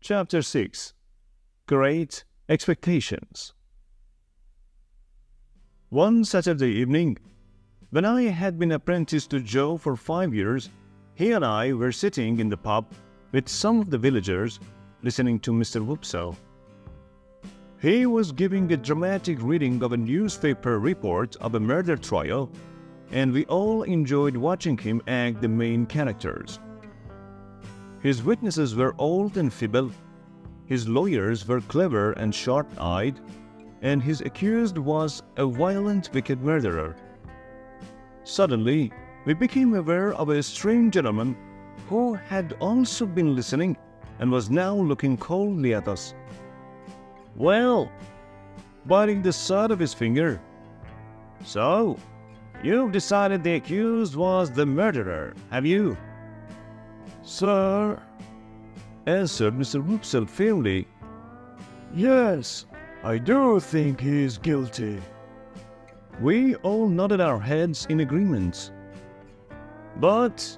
Chapter 6 Great Expectations. One Saturday evening, when I had been apprenticed to Joe for 5 years, he and I were sitting in the pub with some of the villagers listening to Mr. Whoopso. He was giving a dramatic reading of a newspaper report of a murder trial, and we all enjoyed watching him act the main characters. His witnesses were old and feeble, his lawyers were clever and sharp-eyed, and his accused was a violent, wicked murderer. Suddenly, we became aware of a strange gentleman who had also been listening and was now looking coldly at us. "Well," biting the side of his finger, "so, you've decided the accused was the murderer, have you?" "Sir," answered Mr. Whoopsell firmly, "yes, I do think he is guilty." We all nodded our heads in agreement. "But,"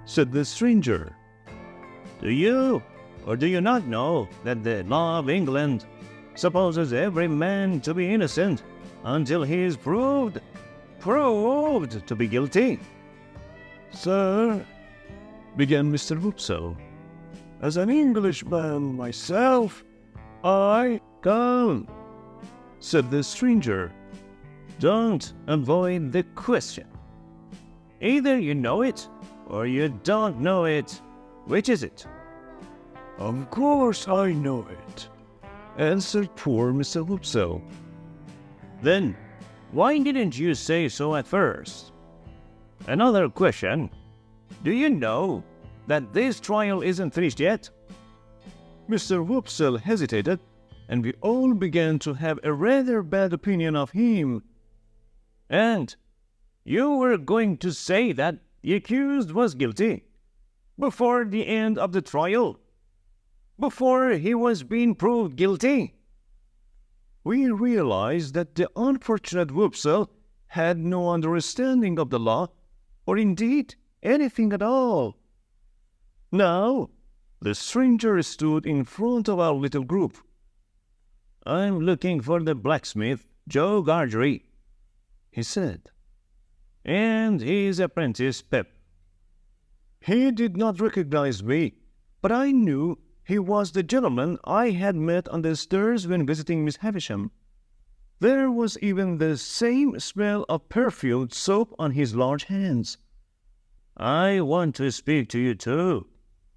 said the stranger, "do you or do you not know that the law of England supposes every man to be innocent until he is proved to be guilty?" "Sir," began Mr. Whoopsell, "as an Englishman myself, I..." "Come," said the stranger, "don't avoid the question. Either you know it or you don't know it. Which is it?" "Of course I know it," answered poor Mr. Whoopsell. "Then why didn't you say so at first? Another question. Do you know that this trial isn't finished yet?" Mr. Whoopsell hesitated, and we all began to have a rather bad opinion of him. "And you were going to say that the accused was guilty before the end of the trial? Before he was being proved guilty?" We realized that the unfortunate Whoopsell had no understanding of the law, or indeed anything at all. Now, the stranger stood in front of our little group. "I'm looking for the blacksmith, Joe Gargery," he said, "and his apprentice, Pep." He did not recognize me, but I knew he was the gentleman I had met on the stairs when visiting Miss Havisham. There was even the same smell of perfumed soap on his large hands. "I want to speak to you too,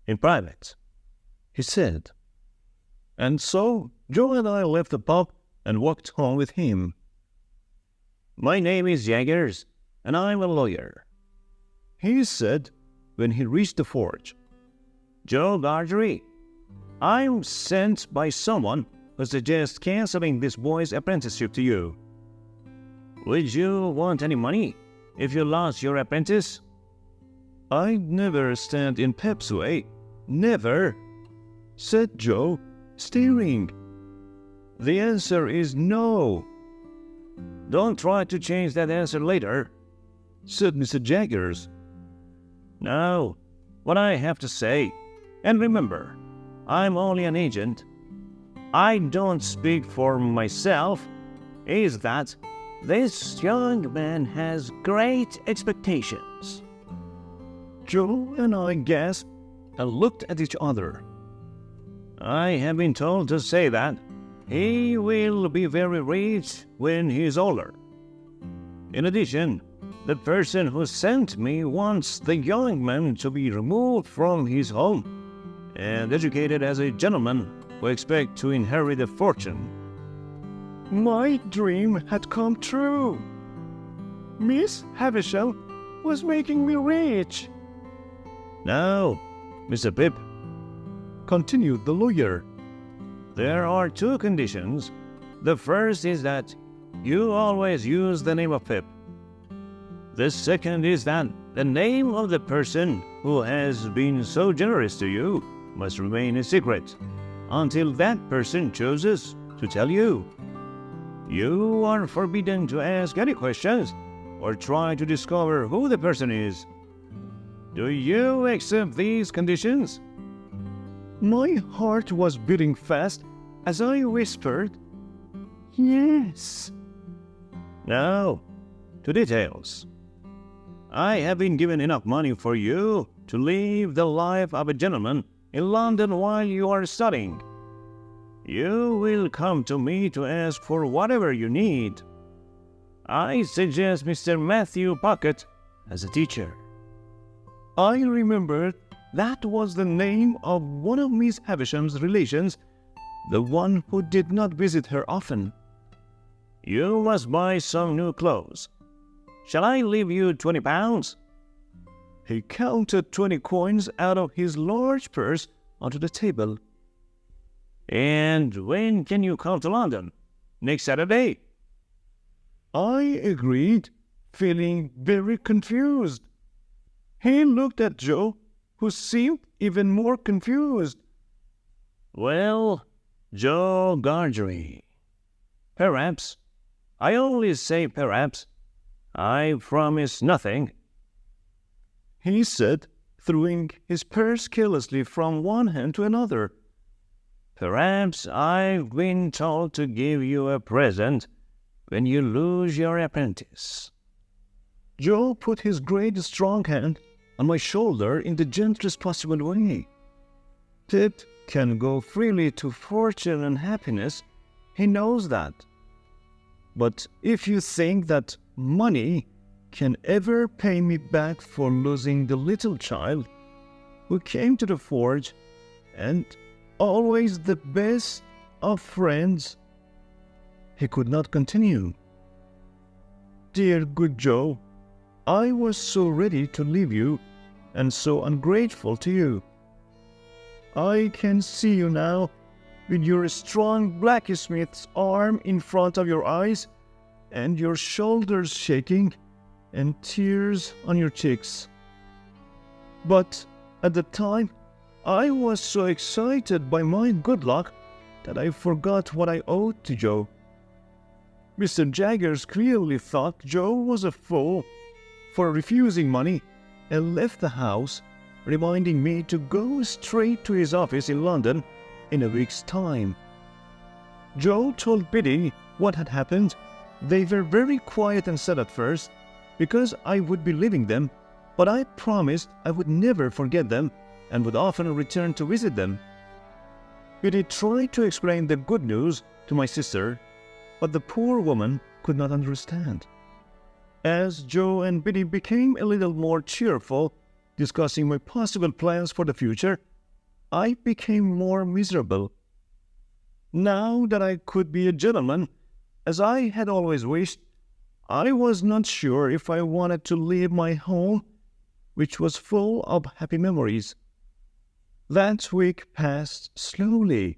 in private," he said. And so Joe and I left the pub and walked home with him. "My name is Jaggers, and I'm a lawyer," he said when he reached the forge. "Joe Gargery, I'm sent by someone who suggests canceling this boy's apprenticeship to you. Would you want any money if you lost your apprentice?" "I'd never stand in Pep's way, never," said Joe, staring. "The answer is no." "Don't try to change that answer later," said Mr. Jaggers. "Now, what I have to say, and remember, I'm only an agent, I don't speak for myself, is that this young man has great expectations." Joe and I gasped and looked at each other. "I have been told to say that he will be very rich when he's older. In addition, the person who sent me wants the young man to be removed from his home and educated as a gentleman who expects to inherit a fortune." My dream had come true. Miss Havisham was making me rich. "Now, Mr. Pip," continued the lawyer, "there are two conditions. The first is that you always use the name of Pip. The second is that the name of the person who has been so generous to you must remain a secret until that person chooses to tell you. You are forbidden to ask any questions or try to discover who the person is. Do you accept these conditions?" My heart was beating fast as I whispered, "Yes." Now, to details. I have been given enough money for you to live the life of a gentleman in London while you are studying. You will come to me to ask for whatever you need. I suggest Mr. Matthew Pocket as a teacher. I remembered that was the name of one of Miss Havisham's relations, the one who did not visit her often. You must buy some new clothes. Shall I leave you £20? He counted 20 coins out of his large purse onto the table. And when can you come to London? Next Saturday? I agreed, feeling very confused. He looked at Joe, who seemed even more confused. Well, Joe Gargery, perhaps. I only say perhaps. I promise nothing, he said, throwing his purse carelessly from one hand to another. Perhaps I've been told to give you a present when you lose your apprentice. Joe put his great strong hand on my shoulder in the gentlest possible way. Ted can go freely to fortune and happiness. He knows that. But if you think that money can ever pay me back for losing the little child who came to the forge and always the best of friends, he could not continue. Dear good Joe, I was so ready to leave you and so ungrateful to you. I can see you now with your strong blacksmith's arm in front of your eyes and your shoulders shaking and tears on your cheeks. But at the time, I was so excited by my good luck that I forgot what I owed to Joe. Mr. Jaggers clearly thought Joe was a fool for refusing money and left the house, reminding me to go straight to his office in London in a week's time. Joe told Biddy what had happened. They were very quiet and sad at first, because I would be leaving them, but I promised I would never forget them and would often return to visit them. Biddy tried to explain the good news to my sister, but the poor woman could not understand. As Joe and Biddy became a little more cheerful, discussing my possible plans for the future, I became more miserable. Now that I could be a gentleman, as I had always wished, I was not sure if I wanted to leave my home, which was full of happy memories. That week passed slowly.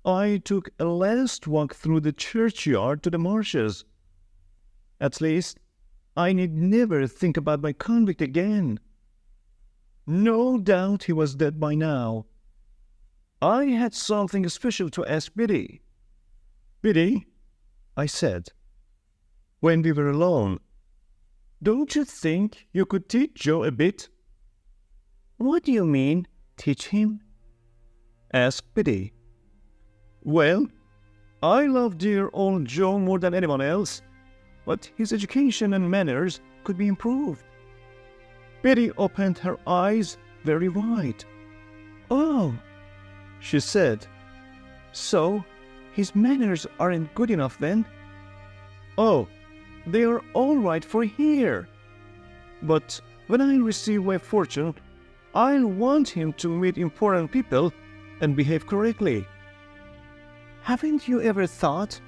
I took a last walk through the churchyard to the marshes. At least, I need never think about my convict again. No doubt he was dead by now. I had something special to ask Biddy. "Biddy," I said, when we were alone, "don't you think you could teach Joe a bit?" What do you mean, teach him? asked Biddy. "Well, I love dear old Joe more than anyone else, but his education and manners could be improved." Biddy opened her eyes very wide. "Oh," she said, "so his manners aren't good enough then?" "Oh, they are all right for here. But when I receive my fortune, I'll want him to meet important people and behave correctly." "Haven't you ever thought,"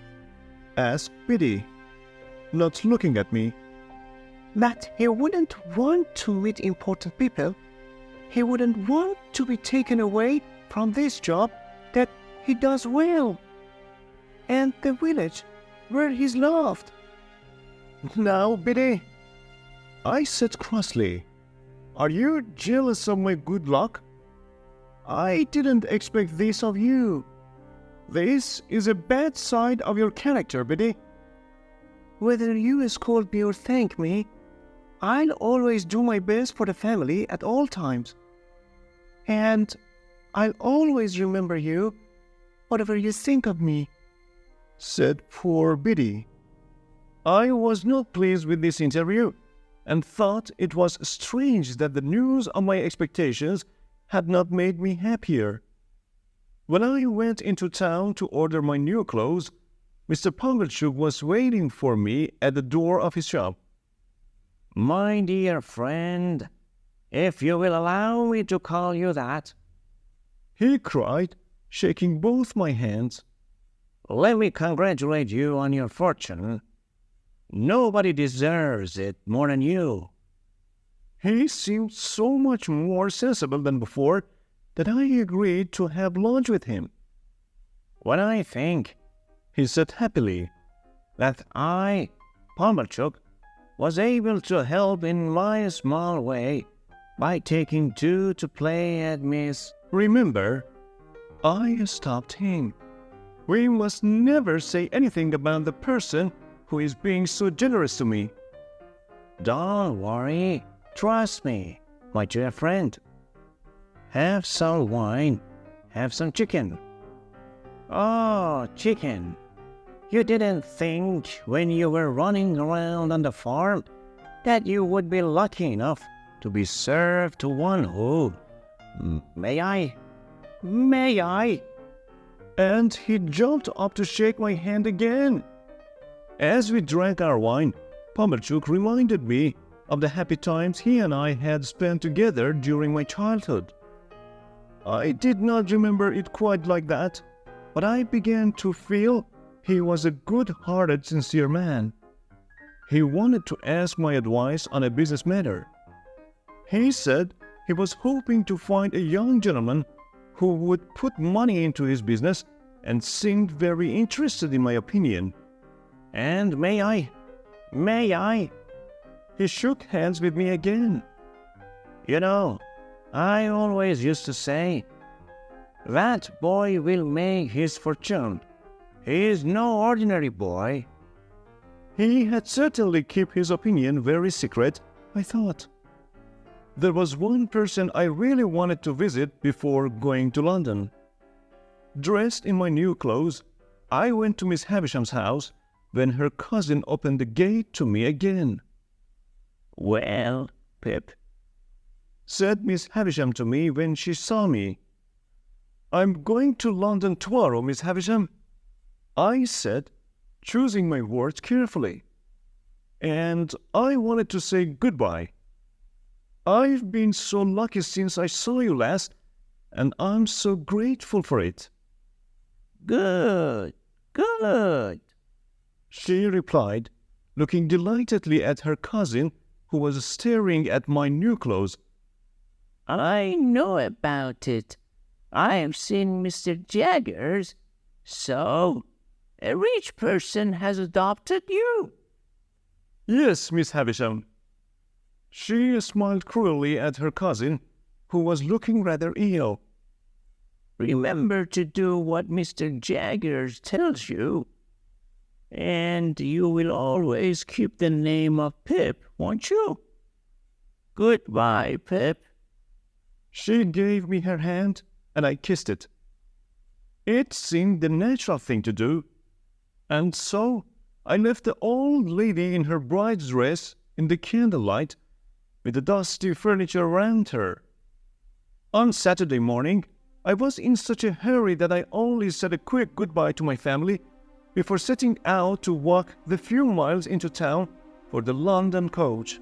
asked Biddy, not looking at me, "that he wouldn't want to meet important people? He wouldn't want to be taken away from this job that he does well, and the village where he's loved." "Now, Biddy," I said crossly, "are you jealous of my good luck? I didn't expect this of you. This is a bad side of your character, Biddy." "Whether you scold me or thank me, I'll always do my best for the family at all times. And I'll always remember you, whatever you think of me," said poor Biddy. I was not pleased with this interview, and thought it was strange that the news of my expectations had not made me happier. When I went into town to order my new clothes, Mr. Pumblechook was waiting for me at the door of his shop. My dear friend, if you will allow me to call you that, he cried, shaking both my hands. let me congratulate you on your fortune. Nobody deserves it more than you. He seemed so much more sensible than before that I agreed to have lunch with him. When I think, He said happily, that I, Pumblechook, was able to help in my small way by taking two to play at Miss... "Remember," I stopped him, "we must never say anything about the person who is being so generous to me." Don't worry, trust me, my dear friend. Have some wine, have some chicken. Oh, chicken. You didn't think when you were running around on the farm that you would be lucky enough to be served to one who... May I? May I? And he jumped up to shake my hand again. As we drank our wine, Pumblechook reminded me of the happy times he and I had spent together during my childhood. I did not remember it quite like that, but I began to feel he was a good-hearted, sincere man. He wanted to ask my advice on a business matter. He said he was hoping to find a young gentleman who would put money into his business and seemed very interested in my opinion. And may I? May I? He shook hands with me again. You know, I always used to say, that boy will make his fortune. He is no ordinary boy. He had certainly kept his opinion very secret, I thought. There was one person I really wanted to visit before going to London. Dressed in my new clothes, I went to Miss Havisham's house when her cousin opened the gate to me again. "Well, Pip," said Miss Havisham to me when she saw me. "I'm going to London tomorrow, Miss Havisham," I said, choosing my words carefully. "And I wanted to say goodbye. I've been so lucky since I saw you last, and I'm so grateful for it." "Good, good," she replied, looking delightedly at her cousin, who was staring at my new clothes. "I know about it. I have seen Mr. Jaggers. So, a rich person has adopted you." "Yes, Miss Havisham." She smiled cruelly at her cousin, who was looking rather ill. "Remember to do what Mr. Jaggers tells you. And you will always keep the name of Pip, won't you? Goodbye, Pip." She gave me her hand, and I kissed it. It seemed the natural thing to do, and so I left the old lady in her bride's dress in the candlelight, with the dusty furniture around her. On Saturday morning, I was in such a hurry that I only said a quick goodbye to my family before setting out to walk the few miles into town for the London coach.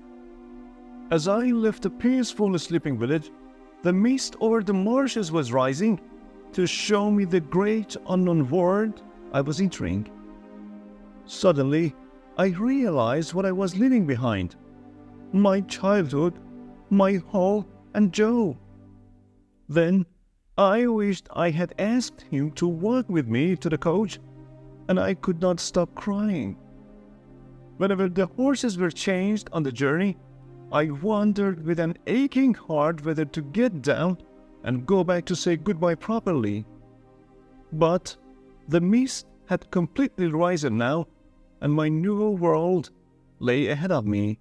As I left the peaceful sleeping village, the mist over the marshes was rising to show me the great unknown world I was entering. Suddenly, I realized what I was leaving behind: my childhood, my home, and Joe. Then I wished I had asked him to walk with me to the coach, and I could not stop crying. Whenever the horses were changed on the journey, I wondered with an aching heart whether to get down and go back to say goodbye properly. But the mist had completely risen now, and my new world lay ahead of me.